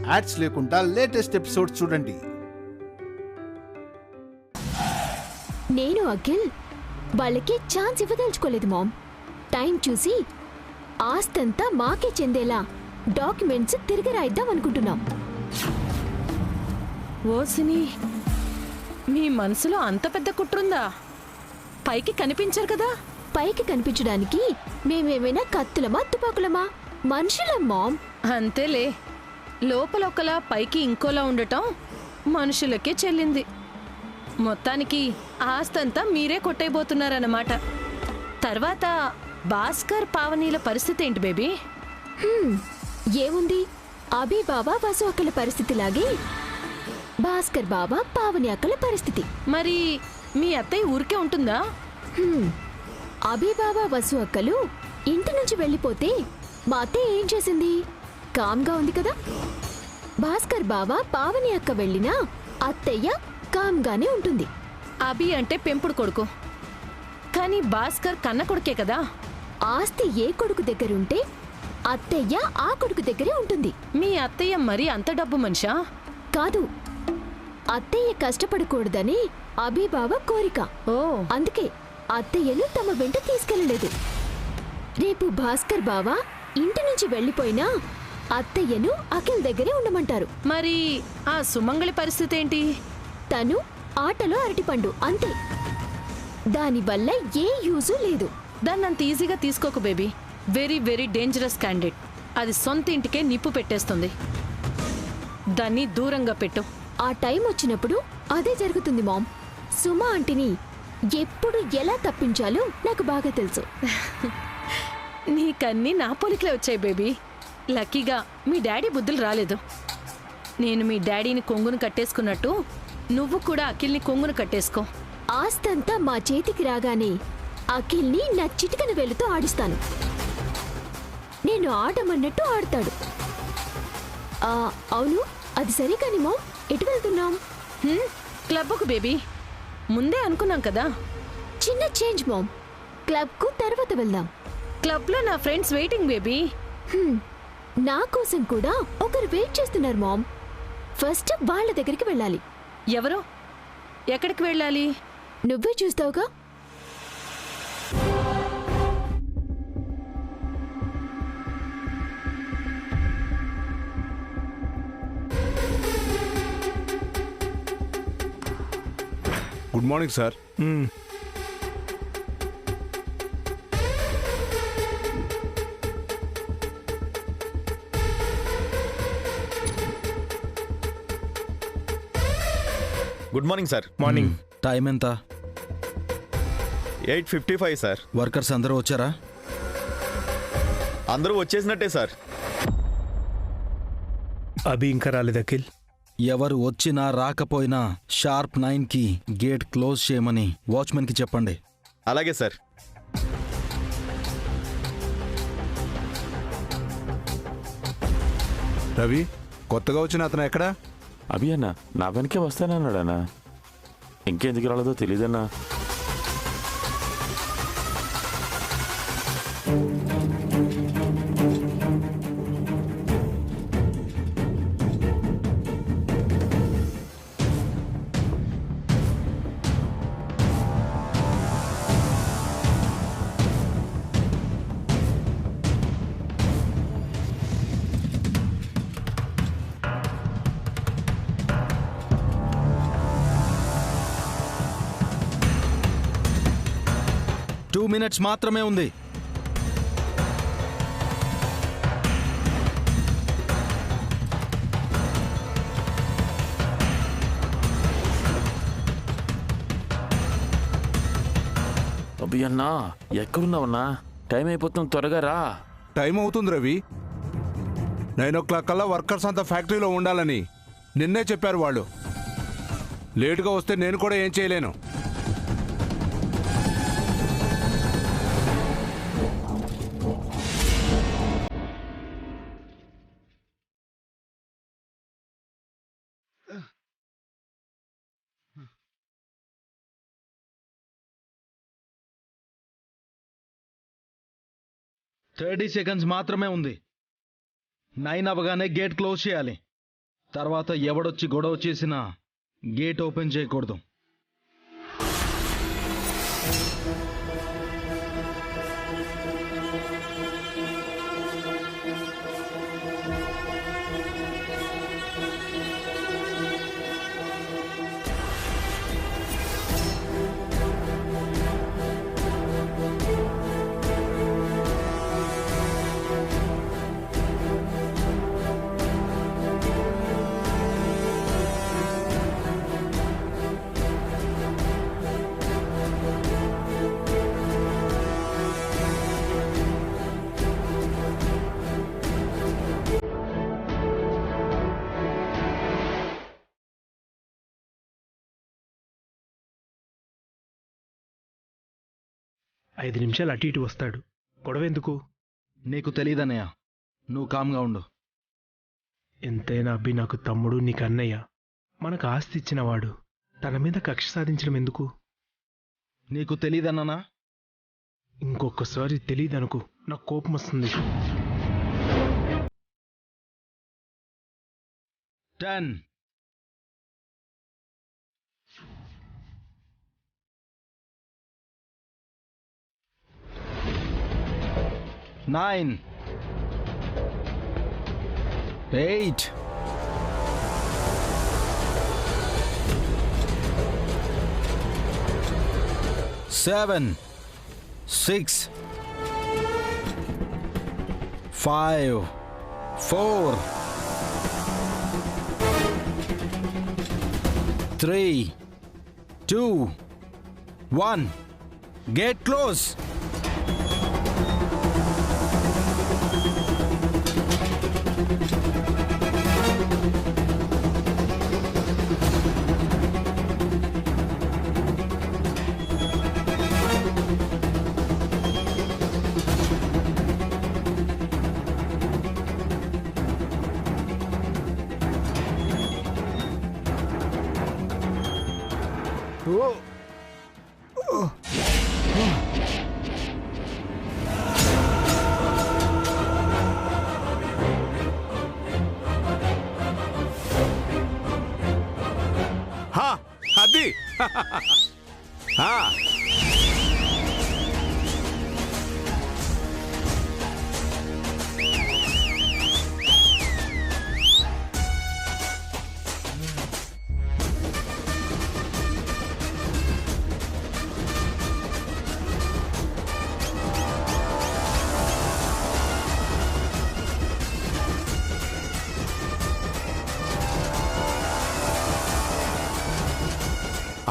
Ads లేకుండా latest episode చూడండి. నేను అఖిల్ వాళ్ళకి ఛాన్స్ ఇవ్వదలుచుకోలేదు మామ్. టైం చూసి ఆస్తంతా మాకే చెందేలా డాక్యుమెంట్స్ తిరిగి రాయిద్దాం అనుకుంటున్నాం. ఓసిని, మీ మనసులో అంత పెద్ద కుట్రుందా? పైకి కనిపించరు కదా. పైకి కనిపించడానికి మేమేమైనా కత్తులమా తుపాకులమా? మనుషులం మామ్. అంతేలే, లోపల ఒకలా పైకి ఇంకోలా ఉండటం మనుషులకే చెల్లింది. మొత్తానికి ఆస్తంతా మీరే కొట్టేయబోతున్నారన్నమాట. తర్వాత భాస్కర్ పావనీల పరిస్థితి ఏంటి బేబీ? ఏముంది, అభి బాబా వసు అక్కల పరిస్థితిలాగే భాస్కర్ బాబా పావని అక్కల పరిస్థితి. మరి మీ అత్తయ్య ఊరికే ఉంటుందా? అభి బాబా వసు అక్కలు ఇంటి నుంచి వెళ్ళిపోతే మా అత్తయ్య ఏం చేసింది? కామ్గా ఉంది కదా. భాస్కర్ బాబా పావని అక్క వెళ్ళినా అత్తయ్య కామ్గానే ఉంటుంది. అభి అంటే పెంపుడు కొడుకు, కానీ భాస్కర్ కన్న కొడుకే కదా. ఆస్తి ఏ కొడుకు దగ్గరుంటే అత్తయ్య ఆ కొడుకు దగ్గరే ఉంటుంది. మీ అత్తయ్య మరి అంత డబ్బు మనిషా? కాదు, అత్తయ్య కష్టపడకూడదని అభి బాబా కోరిక. ఓ, అందుకే అత్తయ్యను తమ వెంట తీసుకెళ్లలేదు. రేపు భాస్కర్ బావా ఇంటి నుంచి వెళ్లిపోయినా అత్తయ్యను అఖిల్ దగ్గరే ఉండమంటారు. మరి ఆ సుమంగళి పరిస్థితి ఏంటి? తను ఆటలో అరటిపండు అంతే. దానివల్ల ఏ యూజు లేదు. దాన్నంత ఈజీగా తీసుకోకు baby. Very very dangerous candidate. అది సొంత ఇంటికే నిప్పు పెట్టేస్తుంది. దాన్ని దూరంగా పెట్టు. ఆ టైం వచ్చినప్పుడు అదే జరుగుతుంది మామ్. సుమా ఆంటీని ఎప్పుడు ఎలా తప్పించాలో నాకు బాగా తెలుసు. నీకన్నీ నా పోలికలే వచ్చాయి బేబీ. లక్కీగా మీ డాడీ బుద్ధులు రాలేదు. నేను మీ డాడీని కొంగును కట్టేసుకున్నట్టు నువ్వు కూడా అఖిల్ని కొంగును కట్టేసుకో. ఆస్తంతా మా చేతికి రాగానే అఖిల్ని నా చిటికన వేలుతో ఆడిస్తాను. నేను ఆడమన్నట్టు ఆడతాడు. అవును, అది సరే కాని మామ్, ఎటు వెళ్తున్నాం? క్లబ్కు బేబీ. ముందే అనుకున్నాం కదా. చిన్న చేంజ్ మామ్, క్లబ్కు తర్వాత వెళ్దాం. క్లబ్లో నా ఫ్రెండ్స్ వెయిటింగ్ బేబీ. నా కోసం కూడా ఒకరు వెయిట్ చేస్తున్నారు మామ్. ఫస్ట్ వాళ్ళ దగ్గరికి వెళ్ళాలి. ఎవరు? ఎక్కడికి వెళ్ళాలి? నువ్వే చూస్తావుగా. Good morning sir. Good morning sir. Morning. Time ఎంత? 8:55 సార్. వర్కర్స్ అందరూ వచ్చారా? అందరూ వచ్చేసినట్టే సార్. అభి ఇంకా రాలేదు అఖిల్. ఎవరు వచ్చినా రాకపోయినా షార్ప్ 9కి గేట్ క్లోజ్ చేయమని వాచ్మెన్కి చెప్పండి. అలాగే సార్. రవి, కొత్తగా వచ్చిన అతను ఎక్కడా? అభి అన్న నా వెనకే వస్తానన్నాడన్నా. ఇంకెందుకు రాలేదో తెలీదన్నా. టూ మినిట్స్ మాత్రమే ఉంది. అభి అన్నా ఎక్కడున్నావన్నా? టైం అయిపోతుంది, త్వరగా రా. టైం అవుతుంది రవి. 9 o'clock కల్లా వర్కర్స్ అంతా ఫ్యాక్టరీలో ఉండాలని నిన్నే చెప్పారు వాళ్ళు. లేటుగా వస్తే నేను కూడా ఏం చేయలేను. థర్టీ సెకండ్స్ మాత్రమే ఉంది. 9 అవగానే గేట్ క్లోజ్ చేయాలి. తర్వాత ఎవడొచ్చి గొడవ చేసినా గేట్ ఓపెన్ చేయకూడదు. ఐదు నిమిషాలు అటు ఇటు వస్తాడు. గొడవ ఎందుకు? నీకు తెలీదన్నయ్య, నువ్వు కామ్గా ఉండు. ఎంతైనా అబ్బి నాకు తమ్ముడు, నీకు అన్నయ్య. మనకు ఆస్తి ఇచ్చినవాడు. తన మీద కక్ష సాధించడం ఎందుకు? నీకు తెలీదన్నానా? ఇంకొకసారి తెలీదనుకో, నాకు కోపం వస్తుంది. 10 9 8 7 6 5 4 3 2 1 Gate close. అది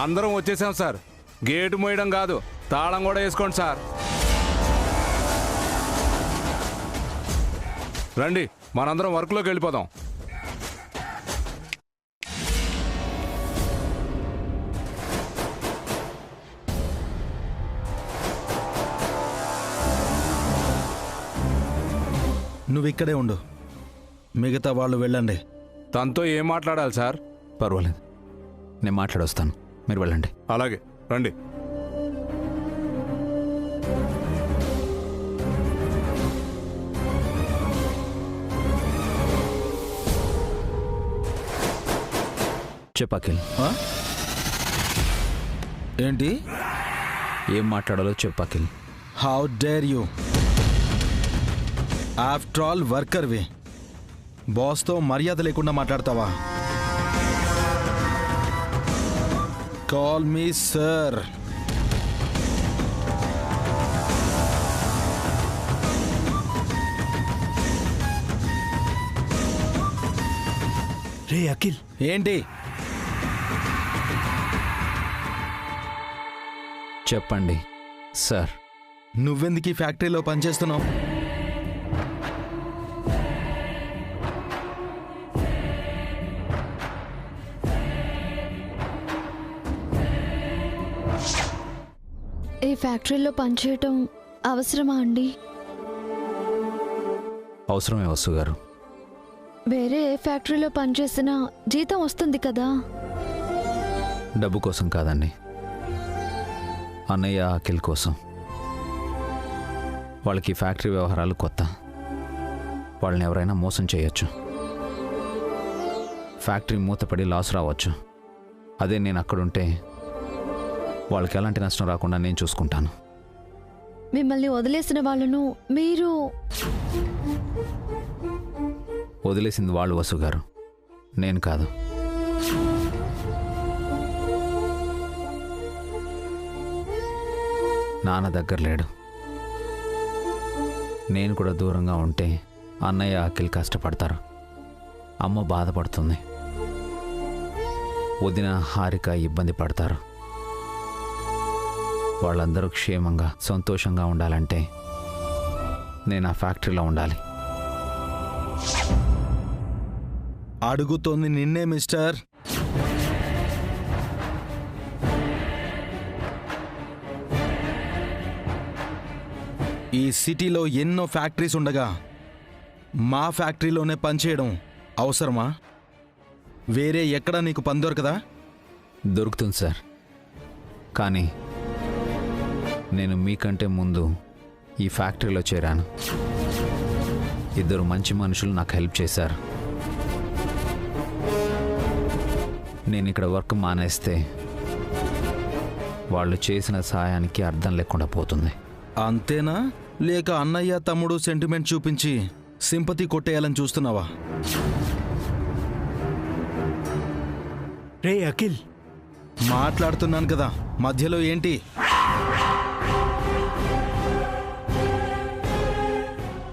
అందరం వచ్చేసాం సార్. గేటు మోయడం కాదు, తాళం కూడా వేసుకోండి సార్. రండి, మనందరం వర్క్లోకి వెళ్ళిపోదాం. నువ్వు ఇక్కడే ఉండు, మిగతా వాళ్ళు వెళ్ళండి. తనతో ఏం మాట్లాడాలి సార్? పర్వాలేదు, నేను మాట్లాడొస్తాను, మీరు వెళ్ళండి. అలాగే, రండి. చెప్పాకిల్. ఏంటి? ఏం మాట్లాడాలో చెప్పాకిల్. How dare you! After all వర్కర్వి, బాస్తో మర్యాద లేకుండా మాట్లాడతావా? Call me sir. రే అఖిల్, ఏంటి? చెప్పండి సార్. నువ్వెందుకు ఈ ఫ్యాక్టరీలో పనిచేస్తున్నావు? ఈ ఫ్యాక్టరీలో పనిచేయటం అవసరమా అండి? అవసరమే వసు గారు. వేరే ఏ ఫ్యాక్టరీలో పనిచేసినా జీతం వస్తుంది కదా. డబ్బు కోసం కాదండి, అన్నయ్య అఖిల్ కోసం. వాళ్ళకి ఫ్యాక్టరీ వ్యవహారాలు కొత్త, వాళ్ళని ఎవరైనా మోసం చేయొచ్చు. ఫ్యాక్టరీ మూతపడి లాస్ రావచ్చు. అదే నేను అక్కడుంటే వాళ్ళకి ఎలాంటి నష్టం రాకుండా నేను చూసుకుంటాను. మిమ్మల్ని వదిలేసిన వాళ్ళను మీరు వదిలేసింది వాళ్ళు వసు గారు, నేను కాదు. నాన్న దగ్గర లేడు. నేను కూడా దూరంగా ఉంటే అన్నయ్య అఖిల్ కష్టపడతారు, అమ్మ బాధపడుతుంది, వదిన హారిక ఇబ్బంది పడతారు. వాళ్ళందరూ క్షేమంగా సంతోషంగా ఉండాలంటే నేను ఆ ఫ్యాక్టరీలో ఉండాలి. అడుగుతోంది నిన్నే మిస్టర్. ఈ సిటీలో ఎన్నో ఫ్యాక్టరీస్ ఉండగా మా ఫ్యాక్టరీలోనే పనిచేయడం అవసరమా? వేరే ఎక్కడా నీకు పని దొరకదా? దొరుకుతుంది సార్, కానీ నేను మీకంటే ముందు ఈ ఫ్యాక్టరీలో చేరాను. ఇద్దరు మంచి మనుషులు నాకు హెల్ప్ చేశారు. నేను ఇక్కడ వర్క్ మానేస్తే వాళ్ళు చేసిన సహాయానికి అర్థం లేకుండా పోతుంది. అంతేనా? లేక అన్నయ్య తమ్ముడు సెంటిమెంట్ చూపించి సింపతి కొట్టేయాలని చూస్తున్నావా? రే అఖిల్, మాట్లాడుతున్నాను కదా, మధ్యలో ఏంటి?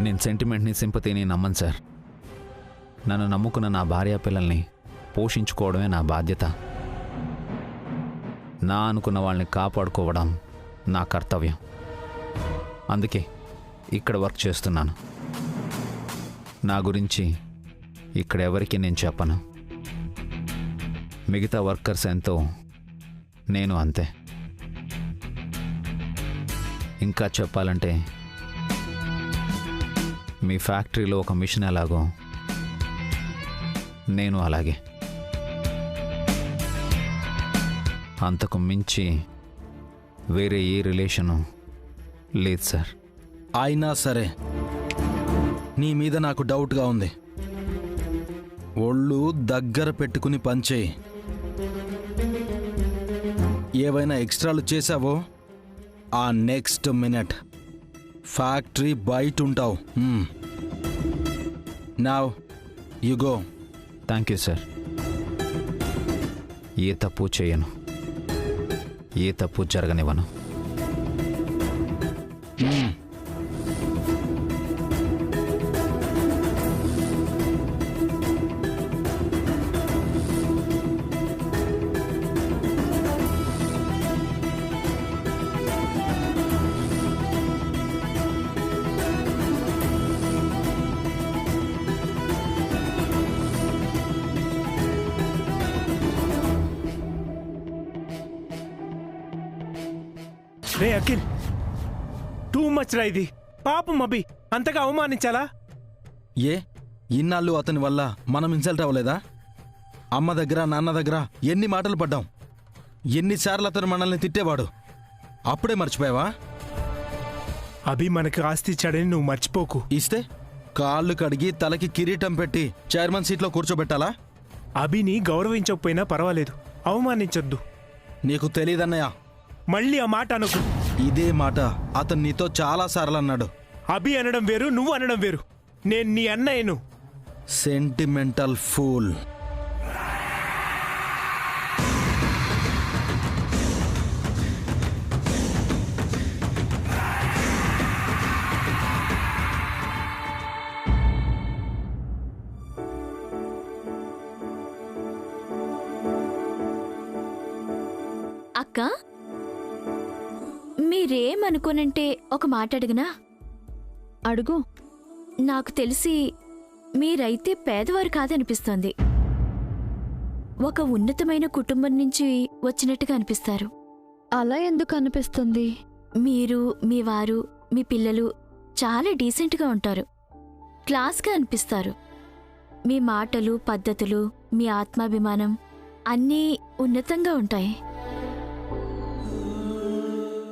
నేను సెంటిమెంట్ని సింపతిని నమ్మను సార్. నన్ను నమ్ముకున్న నా భార్య పిల్లల్ని పోషించుకోవడమే నా బాధ్యత. నా అనుకున్న వాళ్ళని కాపాడుకోవడం నా కర్తవ్యం. అందుకే ఇక్కడ వర్క్ చేస్తున్నాను. నా గురించి ఇక్కడ ఎవరికి నేను చెప్పను. మిగతా వర్కర్స్ ఎంతో, నేను అంతే. ఇంకా చెప్పాలంటే మీ ఫ్యాక్టరీలో ఒక మిషన్ ఎలాగో నేను అలాగే. అంతకు మించి వేరే ఏ రిలేషను లేదు సార్. అయినా సరే నీ మీద నాకు డౌట్గా ఉంది. ఒళ్ళు దగ్గర పెట్టుకుని పనిచేయి. ఏవైనా ఎక్స్ట్రాలు చేశావో ఆ నెక్స్ట్ మినిట్ ఫ్యాక్టరీ బయట ఉంటావు. Now you go. Thank you sir. ఏ తప్పు చేయను, ఏ తప్పు జరగనివ్వను. రే అఖిల్, టూ మచ్ రా ఇది. పాపం అభి అంతగా అవమానించాలా? ఏ ఇన్నాళ్ళు అతని వల్ల మనం ఇన్సల్ట్ అవ్వలేదా? అమ్మ దగ్గర నాన్న దగ్గర ఎన్ని మాటలు పడ్డాం. ఎన్నిసార్లు అతను మనల్ని తిట్టేవాడు. అప్పుడే మర్చిపోయావా? అభి మనకి ఆస్తి ఇచ్చాడని నువ్వు మర్చిపోకు. ఇస్తే కాళ్ళు కడిగి తలకి కిరీటం పెట్టి చైర్మన్ సీట్లో కూర్చోబెట్టాలా? అభిని గౌరవించకపోయినా పర్వాలేదు, అవమానించొద్దు. నీకు తెలీదన్నయ్య. మళ్ళీ ఆ మాట అనకు. ఇదే మాట అతను నీతో చాలా సార్లు అన్నాడు. అభి అనడం వేరు, నువ్వు అనడం వేరు. నేను నీ అన్నయ్యను. Sentimental fool. అక్క, మీరేమనుకోనంటే ఒక మాట అడిగినా? అడుగు. నాకు తెలిసి మీరైతే పేదవారు కాదనిపిస్తోంది. ఒక ఉన్నతమైన కుటుంబం నుంచి వచ్చినట్టుగా అనిపిస్తారు. అలా ఎందుకు అనిపిస్తుంది? మీరు, మీ వారు, మీ పిల్లలు చాలా డీసెంట్గా ఉంటారు, క్లాస్గా అనిపిస్తారు. మీ మాటలు, పద్ధతులు, మీ ఆత్మాభిమానం అన్నీ ఉన్నతంగా ఉంటాయి.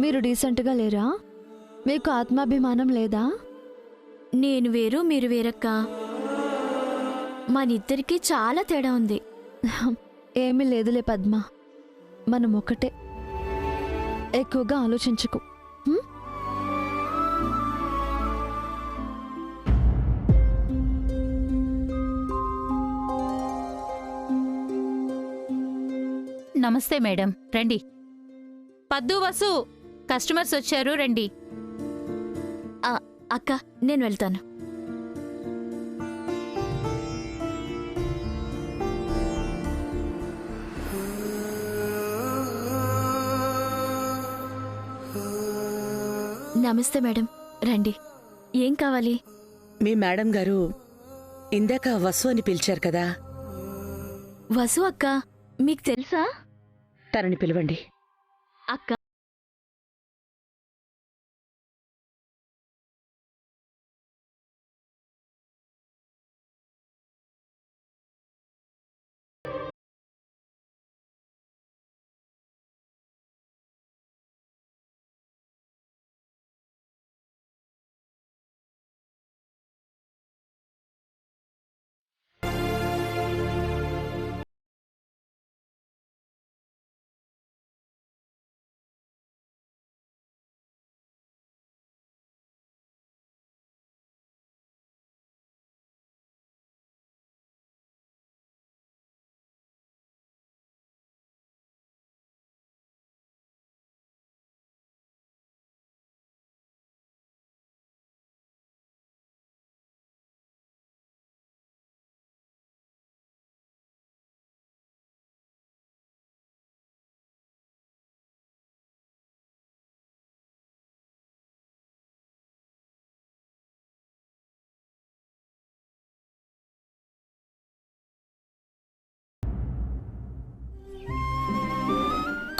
మీరు డీసెంట్గా లేరా? మీకు ఆత్మాభిమానం లేదా? నేను వేరు, మీరు వేరక్క. మనిద్దరికీ చాలా తేడా ఉంది. ఏమీ లేదులే పద్మ, మనం ఒకటే. ఎక్కువగా ఆలోచించకు. హ్మ్? నమస్తే మేడం, రండి. పద్దు, వసు, కస్టమర్స్ వచ్చారు, రండి. అక్క, నేను వెళ్తాను. నమస్తే మేడం, రండి. ఏం కావాలి? మీ మేడం గారు ఇందాక వసు అని పిలిచారు కదా. వసు అక్క, మీకు తెలుసా? తనని పిలవండి. అక్క,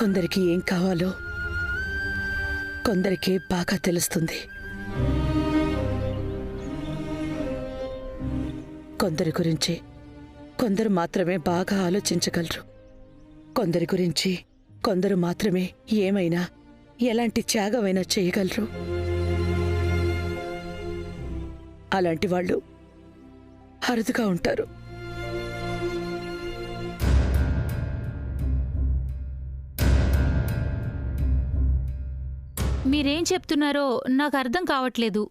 కొందరికి ఏం కావాలో కొందరికి బాగా తెలుస్తుంది. కొందరి గురించి కొందరు మాత్రమే బాగా ఆలోచించగలరు. కొందరి గురించి కొందరు మాత్రమే ఏమైనా, ఎలాంటి త్యాగమైనా చేయగలరు. అలాంటి వాళ్ళు అరుదుగా ఉంటారు. మీరేం చెప్తున్నారో నాకు అర్థం కావట్లేదు.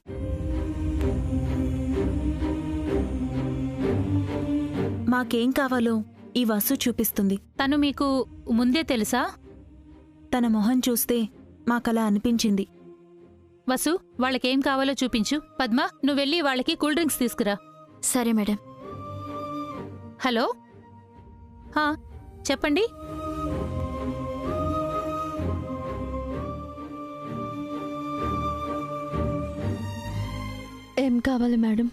మాకేం కావాలో ఈ వసు చూపిస్తుంది. తను మీకు ముందే తెలుసా? తన మొహం చూస్తే మాకలా అనిపించింది. వసు, వాళ్ళకేం కావాలో చూపించు. పద్మ, నువ్వెళ్ళి వాళ్ళకి కూల్ డ్రింక్స్ తీసుకురా. సరే మేడం. హలో, చెప్పండి. ఏం కావాలి మేడం?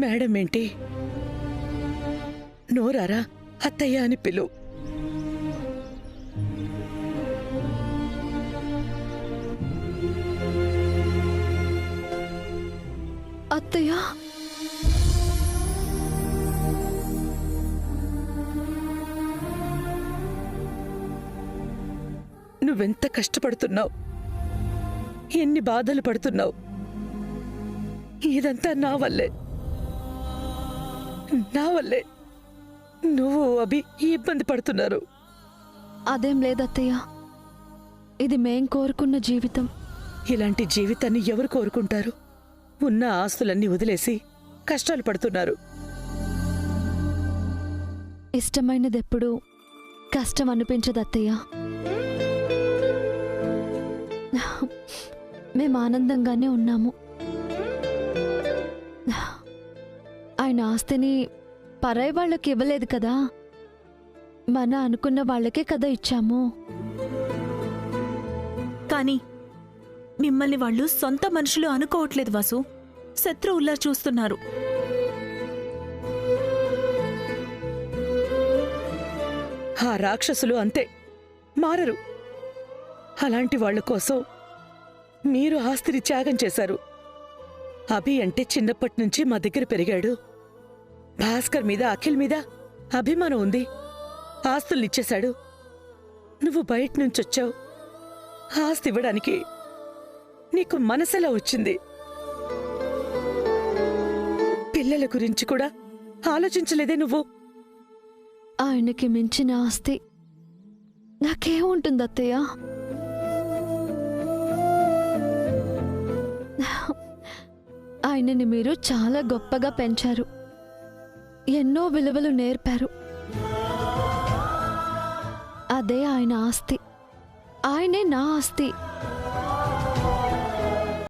మేడం ఏంటి? నోరారా అత్తయ్య అని పిలు. అత్తయ్య, నువ్వెంత కష్టపడుతున్నావు, ఎన్ని బాధలు పడుతున్నావు. ఇదంతా నా వల్లే. నువ్వు అభి ఇబ్బంది పడుతున్నారు. అదేం లేదత్తయ్య, ఇది మేం కోరుకున్న జీవితం. ఇలాంటి జీవితాన్ని ఎవరు కోరుకుంటారు? ఉన్న ఆస్తులన్నీ వదిలేసి కష్టాలు పడుతున్నారు. ఇష్టమైనదెప్పుడు కష్టం అనిపించదు అత్తయ్య. మేము ఆనందంగానే ఉన్నాము. ఆయన ఆస్తిని పరాయి వాళ్ళకి ఇవ్వలేదు కదా, మన అనుకున్న వాళ్ళకే కదా ఇచ్చాము. కానీ మిమ్మల్ని వాళ్ళు సొంత మనుషులు అనుకోవట్లేదు వసు, శత్రువుల్లా చూస్తున్నారు. ఆ రాక్షసులు అంతే, మారరు. అలాంటి వాళ్ళ కోసం మీరు ఆస్తిని త్యాగం చేశారు. అభి అంటే చిన్నప్పటి నుంచి మా దగ్గర పెరిగాడు. భాస్కర్ మీద, అఖిల్ మీద అభిమానం ఉంది. ఆస్తుల్నిచ్చేశాడు. నువ్వు బయట నుంచొచ్చావు. ఆస్తి ఇవ్వడానికి నీకు మనసెలా వచ్చింది? పిల్లల గురించి కూడా ఆలోచించలేదే నువ్వు? ఆయనకి మించిన ఆస్తి నాకేముంటుంది అత్తయ్య? ఆయనని మీరు చాలా గొప్పగా పెంచారు, ఎన్నో విలువలు నేర్పారు. అదే ఆయన ఆస్తి, ఆయనే నా ఆస్తి.